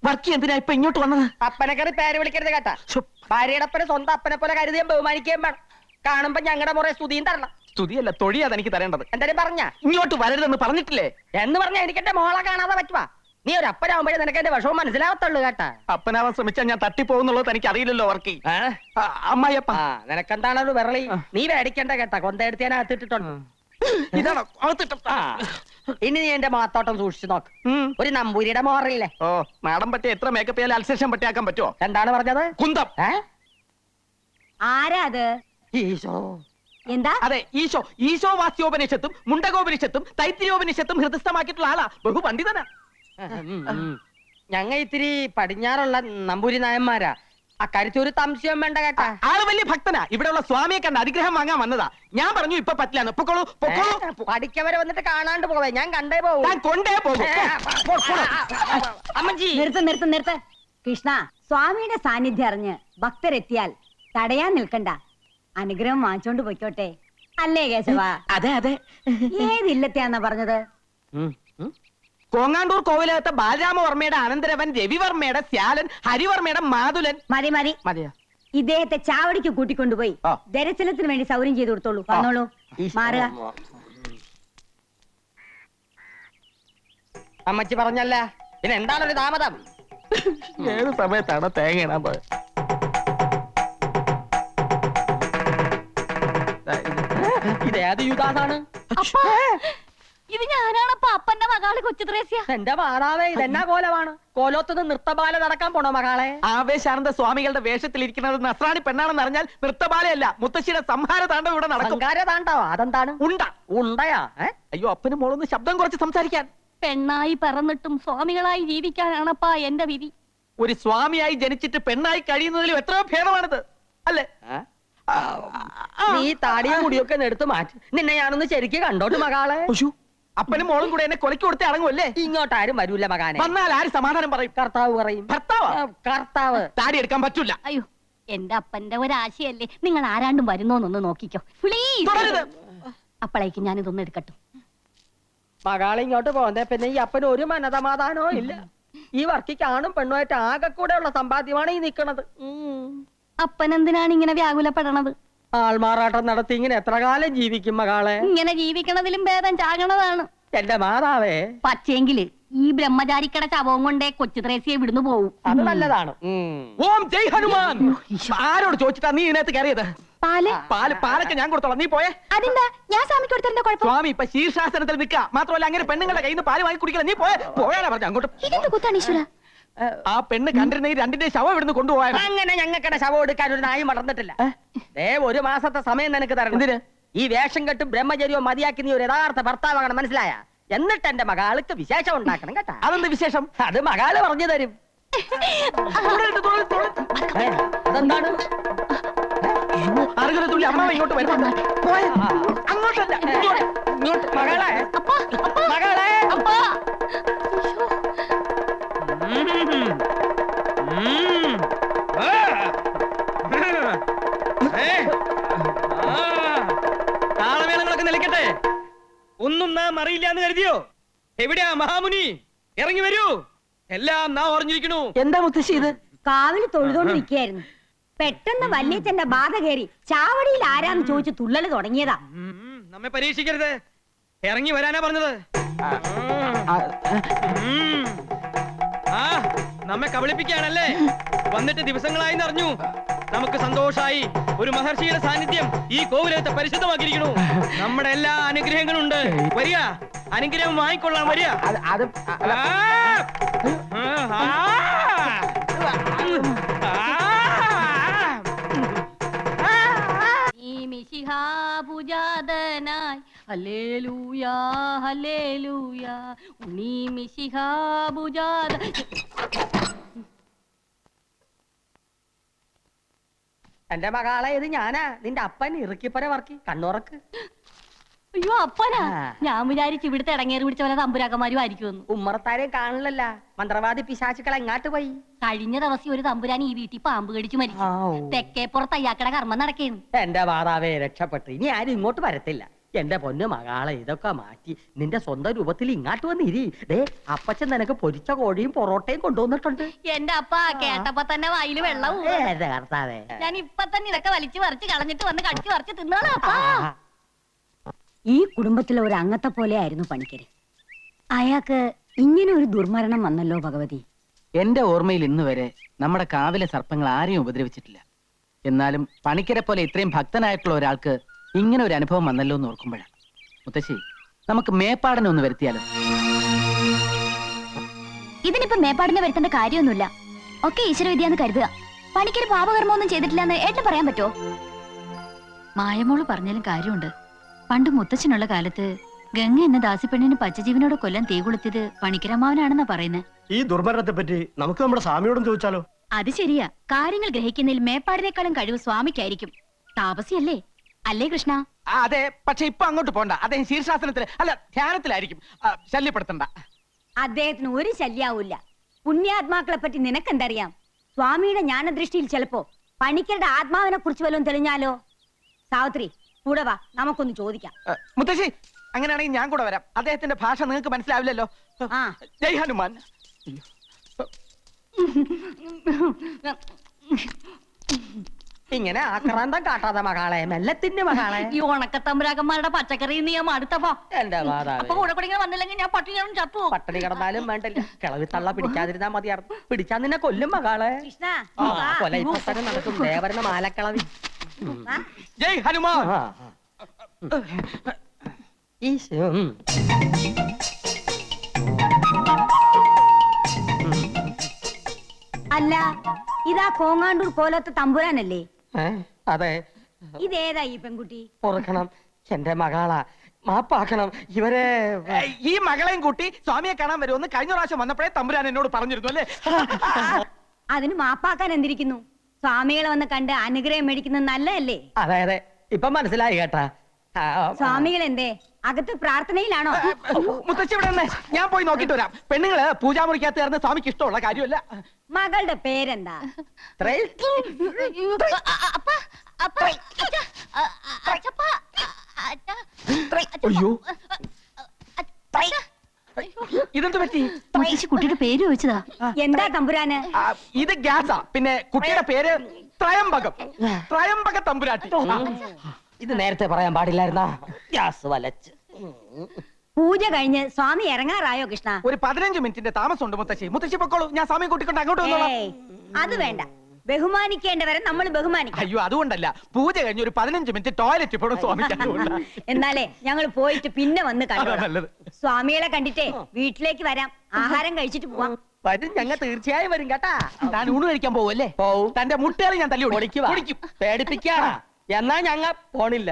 വർക്കി എന്തിനാ ഇപ്പൊ ഇങ്ങോട്ട് വന്നത്? അപ്പനെ കയറി പേര് വിളിക്കരുത് കേട്ടാ. ഭാര്യയുടെ അപ്പനെ സ്വന്തം അപ്പനെ പോലെ കരുതിയും ബഹുമാനിക്കുകയും വേണം. കാണുമ്പോ ഞങ്ങളുടെ മുറേ സ്തുതിയും തരണം. സ്തുതിയല്ല, തൊഴിയാതെ എനിക്ക് തരേണ്ടത്. എന്തായാലും പറഞ്ഞ ഇങ്ങോട്ട് വരരുതെന്ന് പറഞ്ഞിട്ടില്ലേ? എന്ന് പറഞ്ഞാ എനിക്ക് എന്റെ മോളെ കാണാതെ പറ്റുവാ. നീ ഒരു അപ്പനാവുമ്പോഴേ നിനക്ക് എന്റെ വിഷമം മനസ്സിലാവത്തുള്ളൂ കേട്ടാ. അപ്പനാവാൻ ശ്രമിച്ചാൽ ഞാൻ തട്ടിപ്പോകുന്നുള്ളത് എനിക്ക് അറിയില്ലല്ലോ വർക്കി. അമ്മായിയപ്പ നിനക്കെന്താണ് ഒരു വിരളി? നീ മേടിക്കണ്ട കേട്ടാ. കൊന്തയെടുത്ത് ഞാൻ അകത്തിട്ടിട്ടുണ്ട്. ഇതാണോ ഇനി നീ എന്റെ മാത്തോട്ടം സൂക്ഷിച്ചു നോക്ക്. ഒരു നമ്പൂരിയുടെ മോറില്ലേ? ഓ, മാഡം പറ്റിയ എത്ര മേക്കപ്പ് ചെയ്യാൻ അൽസേഷൻ പറ്റിയാക്കാൻ പറ്റുമോ? എന്താണ് പറഞ്ഞത്? കുന്തം. ആരാ അത്? ഈശോ. എന്താ? അതെ, ഈശോ. ഈശോ വാസ്യോപനിഷത്തും മുണ്ടകോപനിഷത്തും തൈത്തിരിയോപനിഷത്തും ഹൃദയസ്ഥമാക്കിയിട്ടുള്ള ആളാ. ബഹുപണ്ഡിതനാ. ഞങ്ങ ഇത്തിരി പടിഞ്ഞാറുള്ള നമ്പൂരി നായന്മാരാ. അക്കാര്യത്തിൽ ഒരു സംശയം വേണ്ട കേട്ടാ. ആള് വലിയ ഭക്തനാ. ഇവിടെയുള്ള സ്വാമിയെ കണ്ട് അനുഗ്രഹം വാങ്ങാൻ വന്നതാ. ഞാൻ പറഞ്ഞു ഇപ്പൊ പറ്റില്ലാന്ന്. പൊക്കോളൂ, പൊക്കോളൂ. പഠിക്കവരെ വന്നിട്ട് കാണാണ്ട് പോവേ. ഞാൻ കണ്ടേ പോവൂ. ഞാൻ കൊണ്ടേ പോകും. അമ്മജി നിർത്ത്. കൃഷ്ണ, സ്വാമിയുടെ സാന്നിധ്യം അറിഞ്ഞ് ഭക്തരെത്തിയാൽ തടയാൻ നിൽക്കണ്ട. അനുഗ്രഹം വാങ്ങിച്ചോണ്ട് പൊയ്ക്കോട്ടെ. അല്ലേ കേശവ? അതെ അതെ. ഏതില്ലത്തെയാന്നാ പറഞ്ഞത്? കോങ്ങാണ്ടൂർ കോവിലകത്തെ ബാലരാമവർമ്മയുടെ അനന്തരവൻ രവിവർമ്മയുടെ ശ്യാലൻ ഹരിവർമ്മയുടെ മാതുലൻ. മതി മതിയോ? ഇദ്ദേഹത്തെ ചാവടിക്ക് കൂട്ടിക്കൊണ്ടുപോയി ദർശനത്തിന് വേണ്ടി സൗകര്യം ചെയ്തു കൊടുത്തോളൂ. വന്നോളൂ, മാറുക. അമ്മച്ചി പറഞ്ഞല്ല, പിന്നെ എന്താണൊരു താമതം? ഏത് സമയത്താണ് തേങ്ങ ഇടാൻ പോയത്? ഇതേത് യുഗാണ്? ഇത് ഞാനാണപ്പ അപ്പന്റെ മകള് കൊച്ചുത്രേസ്യ. എന്റെ മാതാവേ, ഇതെന്നാ കോലമാണ്? കോലോത്തുനിന്ന് നൃത്തബാല നടക്കാൻ പോണോ മകളെ? ആവേശാനന്ദ സ്വാമികളുടെ വേഷത്തിലിരിക്കുന്നത് നസ്രാണി പെണ്ണാണെന്ന് അറിഞ്ഞാൽ നൃത്തബാലയല്ല, മുത്തശ്ശിയുടെ സംഹാര താണ്ഡവം ഇവിടെ നടക്കും. താണ്ടാവോ? അതെന്താണ്? ഉണ്ടയാ? അയ്യോ, അപ്പനും മോളൊന്ന് ശബ്ദം കുറച്ച് സംസാരിക്കാൻ. പെണ്ണായി പറന്നിട്ടും സ്വാമികളായി ജീവിക്കാനാണപ്പാ എന്റെ വിധി. ഒരു സ്വാമിയായി ജനിച്ചിട്ട് പെണ്ണായി കഴിയുന്നതിലും എത്രയോ ഭേദമാണിത്, അല്ലേ? നീ താടിയും മുടിയൊക്കെ എടുത്ത് മാറ്റി. നിന്നെ ഞാനൊന്ന് ശരിക്ക് കണ്ടോട്ട് മകളെ. അപ്പനും മോളും കൂടെ എന്നെ കൊലക്ക് കൊടുത്തേ അടങ്ങുമല്ലേ? ഇങ്ങോട്ട് ആരും വരൂല മകാനെ. വന്നാൽ ആര് സമാധാനം പറയും? കർത്താവ് പറയും. കർത്താവ് താടി എടുക്കാൻ പറ്റൂല. അയ്യോ, എന്റെ അപ്പന്റെ ഒരാശയല്ലേ. നിങ്ങൾ ആരാണ്ടും വരുന്നോന്നൊന്ന് നോക്കിക്കോ പ്ലീസ്. അപ്പോഴേക്കും ഞാനിതൊന്നും എടുക്കട്ടെ. മകളെ ഇങ്ങോട്ട് പോകുന്നേ പിന്നെ ഈ അപ്പന് ഒരു മനസമാധാനവും ഇല്ല. ഈ വർക്കിക്ക് ആണും പെണ്ണുമായിട്ട് ആകെ കൂടെ ഉള്ള സമ്പാദ്യമാണ് ഈ നിക്കണത്. അപ്പൻ എന്തിനാണ് ഇങ്ങനെ വ്യാകുലപ്പെടണത്? ആൾമാറാട്ടം നടത്തി ഇങ്ങനെ എത്ര കാലം ജീവിക്കും മകളെ? ഇങ്ങനെ ജീവിക്കണതിലും ഭേദം ചാകണതാണ്. എന്റെ മാതാവേ, പക്ഷേങ്കില് ഈ ബ്രഹ്മചാരിക്കട ശവവും കൊണ്ടേ കൊച്ചു ത്രേസ്യെ വിടുന്നു പോവും. അത് നല്ലതാണ്. ഓം ജയ് ഹനുമാൻ. ആരോട് ചോദിച്ചിട്ടാ നീ ഇതിനകത്ത് കയറിയത്? പാലൊക്കെ ഞാൻ കൊടുത്തോളാം, നീ പോയേ. അതെന്താ? ഞാൻ സ്വാമിക്ക് കൊടുത്തതിന്റെ കുഴപ്പം? സ്വാമി ഇപ്പൊ ശീർഷാസനത്തിൽ നിൽക്കുക. മാത്രമല്ല അങ്ങനെ പെണ്ണുങ്ങളുടെ കയ്യിൽ നിന്ന് പാല് വാങ്ങി കുടിക്കില്ല. നീ പോയാലാ പറഞ്ഞു അങ്ങോട്ട്. ഇതെന്ത് കുത്താണ് ഈശ്വര? ആ പെണ്ണ് കണ്ടിരുന്ന ഈ രണ്ടിന്റെ ശവം ഇവിടുന്ന് കൊണ്ടുപോയാ. അങ്ങനെ ഞങ്ങൾക്കടെ ശവം എടുക്കാൻ ഒരു നായി വളർന്നിട്ടില്ല. ഒരു മാസത്തെ സമയം നിനക്ക് തരണം. എന്തിന്? ഈ വേഷം കെട്ടും ബ്രഹ്മചര്യവും മതിയാക്കി നീ ഒരു യഥാർത്ഥ ഭർത്താവാകണം, മനസ്സിലായ? എന്നിട്ട് എന്റെ മകാൾക്ക് വിശേഷം ഉണ്ടാക്കണം കേട്ടാ. അതെന്ത് വിശേഷം? അത് മകാള് പറഞ്ഞു തരും. അതെന്താണ്? അറുകലത്തുള്ളി അമ്മ ഇങ്ങോട്ട് വരുന്നുണ്ട്. അങ്ങോട്ടല്ല, ഇങ്ങോട്ട്. മകളെ, മകളെ, താളമേളങ്ങളൊക്കെ നിലയ്ക്കട്ടെ. ഒന്നും നാം അറിയില്ലാന്ന് കരുതിയോ? എവിടെയാ മഹാമുനി? ഇറങ്ങി വരൂ. എല്ലാം നാം ഓർഞ്ഞിരിക്കണു. എന്താ മുത്തശ്ശി ഇത്? കാവില് തൊഴുതോണ്ട് നിൽക്കുകയായിരുന്നു. പെട്ടെന്ന് വല്യച്ഛന്റെ ബാധ കയറി ചാവടിയിൽ ആരാന്ന് ചോദിച്ചു തുള്ളല് തുടങ്ങിയതാ. നമ്മെ പരീക്ഷിക്കരുത്. ഇറങ്ങി വരാനാ പറഞ്ഞത്. നമ്മെ കബളിപ്പിക്കുകയാണല്ലേ? വന്നിട്ട് ദിവസങ്ങളായി അറിഞ്ഞു. നമുക്ക് സന്തോഷായി. ഒരു മഹർഷിയുടെ സാന്നിധ്യം ഈ കോവിലത്തെ പരിശുദ്ധമാക്കിയിരിക്കണു. നമ്മുടെ എല്ലാ അനുഗ്രഹങ്ങളും ഉണ്ട്. വരിക, അനുഗ്രഹം വാങ്ങിക്കൊള്ളാൻ വരിക. പൂജാതനായി ഹല്ലേലൂയാ ഹല്ലേലൂയാ ഉണ്ണി മിശിഹാ പൂജാത. എന്റെ മകളെ, ഇത് ഞാനാ നിന്റെ അപ്പൻ ഇറുക്കിപ്പര വർക്കി. കണ്ണുറക്ക്. അയ്യോ അപ്പനാ. ഞാൻ വിചാരിച്ചു ഇവിടുത്തെ ഇടങ്ങേറി പിടിച്ച പോലെ തമ്പുരാക്കന്മാരും ആയിരിക്കുമെന്ന്. ഉമ്മറത്താരെയും കാണില്ലല്ല. മന്ത്രവാദി പിശാചുക്കൾ എങ്ങാട്ട് പോയി? കഴിഞ്ഞ ദിവസം ഒരു തമ്പുരാൻ ഈ വീട്ടിൽ പാമ്പ് കടിച്ചു മരിച്ചു. തെക്കേപ്പുറത്ത് അയ്യാക്കട കർമ്മം നടക്കേന്ന്. എന്റെ മാതാവേ, രക്ഷപ്പെട്ടു. ഇനി ആരും ഇങ്ങോട്ട് വരത്തില്ല. എന്റെ പൊന്ന് മകളെ ഇതൊക്കെ മാറ്റി നിന്റെ സ്വന്തം രൂപത്തിൽ ഇങ്ങാട്ട് വന്നിരി. ദേ അപ്പച്ചൻ നിനക്ക് പൊരിച്ച കോഴിയും പൊറോട്ടയും കൊണ്ടുവന്നിട്ടുണ്ട്. എന്റെ അപ്പ കേട്ടപ്പോ തന്നെ വായില് വെള്ളവും. കർത്താവേ, ഞാൻ ഇപ്പൊ തന്നെ ഇതൊക്കെ വലിച്ചു പറിച്ച് കളഞ്ഞിട്ട് വന്ന് കടിച്ചു പറിച്ച് തിന്നോളാം അപ്പാ. ഈ കുടുംബത്തിലെ ഒരു അംഗത്തെ പോലെ ആയിരുന്നു പണിക്കര്. അയാൾക്ക് ഇങ്ങനെ ഒരു ദുർമരണം വന്നല്ലോ ഭഗവതി. എന്റെ ഓർമ്മയിൽ ഇന്ന് വരെ നമ്മുടെ കാവിലെ സർപ്പങ്ങൾ ആരെയും ഉപദ്രവിച്ചിട്ടില്ല. എന്നാലും പണിക്കരെ പോലെ ഇത്രയും ഭക്തനായിട്ടുള്ള ഒരാൾക്ക് ഇങ്ങനെ ഒരു അനുഭവം വന്നല്ലോ എന്ന് ഓർക്കുമ്പോഴാണ്. മുത്തശ്ശി, നമുക്ക് മേപ്പാടനെ ഒന്ന് വരുത്തിയാലോ? ഇതിനിപ്പോ മേപ്പാടിനെ വരുത്തേണ്ട കാര്യമൊന്നുമില്ല. ഒക്കെ ഈശ്വരവിദ്യാന്ന് കരുതുക. പണിക്കൊരു പാപകർമ്മമൊന്നും ചെയ്തിട്ടില്ലെന്ന് ഏട്ടന് പറയാൻ പറ്റുമോ? മായമോള് പറഞ്ഞാലും കാര്യമുണ്ട്. പണ്ട് മുത്തച്ഛനുള്ള കാലത്ത് ഗംഗ എന്ന ദാസിപ്പെണ്ണിന് പച്ചജീവനോട് കൊല്ലാൻ തീ കൊളുത്തിയത് പണിക്കരമാവനാണെന്നാ പറയുന്നത്. ഈ ദുർമരണത്തെ പറ്റി നമുക്ക് നമ്മുടെ സ്വാമിയോടും ചോദിച്ചാലോ? അത് ശരിയാ. കാര്യങ്ങൾ ഗ്രഹിക്കുന്നതിൽ മേപ്പാടിനേക്കാളും കഴിവ് സ്വാമിക്കായിരിക്കും. താപസിയല്ലേ അല്ലേ കൃഷ്ണ? അതെ, പക്ഷെ ഇപ്പൊ അങ്ങോട്ട് പോണ്ട. അദ്ദേഹം ശീർഷാസനത്തിൽ അല്ല ധ്യാനത്തിലായിരിക്കും. ശല്യപ്പെടുത്തണ്ട. അദ്ദേഹത്തിന് ഒരു ശല്യാവൂല്ല. പുണ്യാത്മാക്കളെ പറ്റി നിനക്കെന്തറിയാം? സ്വാമിയുടെ ജ്ഞാനദൃഷ്ടിയിൽ ചിലപ്പോ പണിക്കരുടെ ആത്മാവിനെ കുറിച്ച് വല്ലതും തെളിഞ്ഞാലോ? സാവിത്രി, കൂടെ വാ, നമുക്കൊന്ന് ചോദിക്കാം. മുത്തശ്ശി, അങ്ങനെയാണെങ്കിൽ ഞാൻ കൂടെ വരാം. അദ്ദേഹത്തിന്റെ ഭാഷ നിങ്ങൾക്ക് മനസ്സിലാവില്ലല്ലോ. ആ. ജയ് ഹനുമാൻ. ഇങ്ങനെ ആക്രാന്തം കാട്ടാതെ മകളെ, മെല്ലെ തിന്നു മകളെ. ഈ ഉണക്കത്തമ്പുരാക്കന്മാരുടെ പച്ചക്കറി നീ അടുത്തപ്പോ എന്റെ മാതാവേ, അപ്പൊ കൂടെ കൂടെ ഇങ്ങനെ വന്നില്ലെങ്കിൽ ഞാൻ പട്ടികളും ചത്തു. പട്ടണി കിടന്നാലും വേണ്ടില്ല, കിളവി തള്ള പിടിക്കാതിരുന്നാ മതിയായിരുന്നു. പിടിച്ചാ നിന്നെ കൊല്ലും മകളെ. കൃഷ്ണ, ആ, വാ. കൊല ഇപ്പൊ തന്നെ നടക്കും. ദേവരുടെ മാലക്കിളവി. വാ. ജയ് ഹനുമാൻ. ആ, ആ. ഈശോ. അല്ല, ഇതാ കോങ്ങാണ്ടൂർ കോലത്തെ തമ്പുരാനല്ലേ? അതെ, ഇതേതാ ഈ പെൺകുട്ടി? പൊറുക്കണം, എന്റെ മകളാ, മാപ്പാക്കണം. ഇവരെ ഈ മകളെയും കൂട്ടി സ്വാമിയെ കാണാൻ വരുമെന്ന് കഴിഞ്ഞ പ്രാവശ്യം വന്നപ്പോഴേ തമ്പുരാൻ എന്നോട് പറഞ്ഞിരുന്നു അല്ലേ? അതിന് മാപ്പാക്കാൻ എന്തിരിക്കുന്നു? സ്വാമികളെ വന്ന് കണ്ട് അനുഗ്രഹം മേടിക്കുന്നത് നല്ലതല്ലേ? അതെ അതെ, ഇപ്പൊ മനസ്സിലായി കേട്ടാ. സ്വാമികൾ എന്തേ അകത്ത് പ്രാർത്ഥനയിലാണോ? മുത്തശ്ശി ഇവിടെ നിന്ന് ഞാൻ പോയി നോക്കിട്ട് വരാം. പെണ്ണുങ്ങള് പൂജാമുറിക്കകത്ത് ചേർന്ന് സ്വാമിക്ക് ഇഷ്ടമുള്ള കാര്യമല്ല. മകളുടെ പേരെന്താ? അയ്യോ, ഇതെന്ത് പറ്റി? കുട്ടിയുടെ പേര് ചോദിച്ചതാ. എന്താ തമ്പുരാന്? ഇത് ഗ്യാസാ. പിന്നെ കുട്ടിയുടെ പേര് ത്രയംബകം. ത്രയംബക തമ്പുരാട്ടി. ഇത് നേരത്തെ പറയാൻ പാടില്ലായിരുന്നാ? ഗ്യാസ് വലച്ച്. പൂജ കഴിഞ്ഞ് സ്വാമി ഇറങ്ങാറായോ കൃഷ്ണ? ഒരു 15 മിനിറ്റിന്റെ താമസമുണ്ട് മുത്തശ്ശി. മുത്തശ്ശി പൊക്കോളൂ, ഞാൻ സ്വാമിയെ കൂട്ടിക്കൊണ്ട് അങ്ങോട്ട് വന്നോളാം. ഏയ്, അത് വേണ്ട. ബഹുമാനിക്കേണ്ടവരെ നമ്മൾ ബഹുമാനിക്കണം. അയ്യോ, അതുകൊണ്ടല്ല. പൂജ കഴിഞ്ഞ് ഒരു 15 മിനിറ്റ് ടോയ്ലറ്റ് പോണം സ്വാമിക്ക്. അതുകൊണ്ടാ. എന്നാലേ ഞങ്ങൾ പോയിട്ട് പിന്നെ വന്ന് അതാ കണ്ടോളാം. നല്ലത്. സ്വാമികളെ കണ്ടിട്ടേ വീട്ടിലേക്ക് വരാം. ആഹാരം കഴിച്ചിട്ട് പോവാം. വരും, ഞങ്ങൾ തീർച്ചയായും വരും കേട്ടാ. താൻ ഊണ് കഴിക്കാൻ പോവല്ലേ? പോവും. തന്റെ മുട്ടേറി ഞാൻ തല്ലി പൊളിക്കുവാ. പേടിപ്പിക്കാ. എന്നാ ഞങ്ങ പോണില്ല.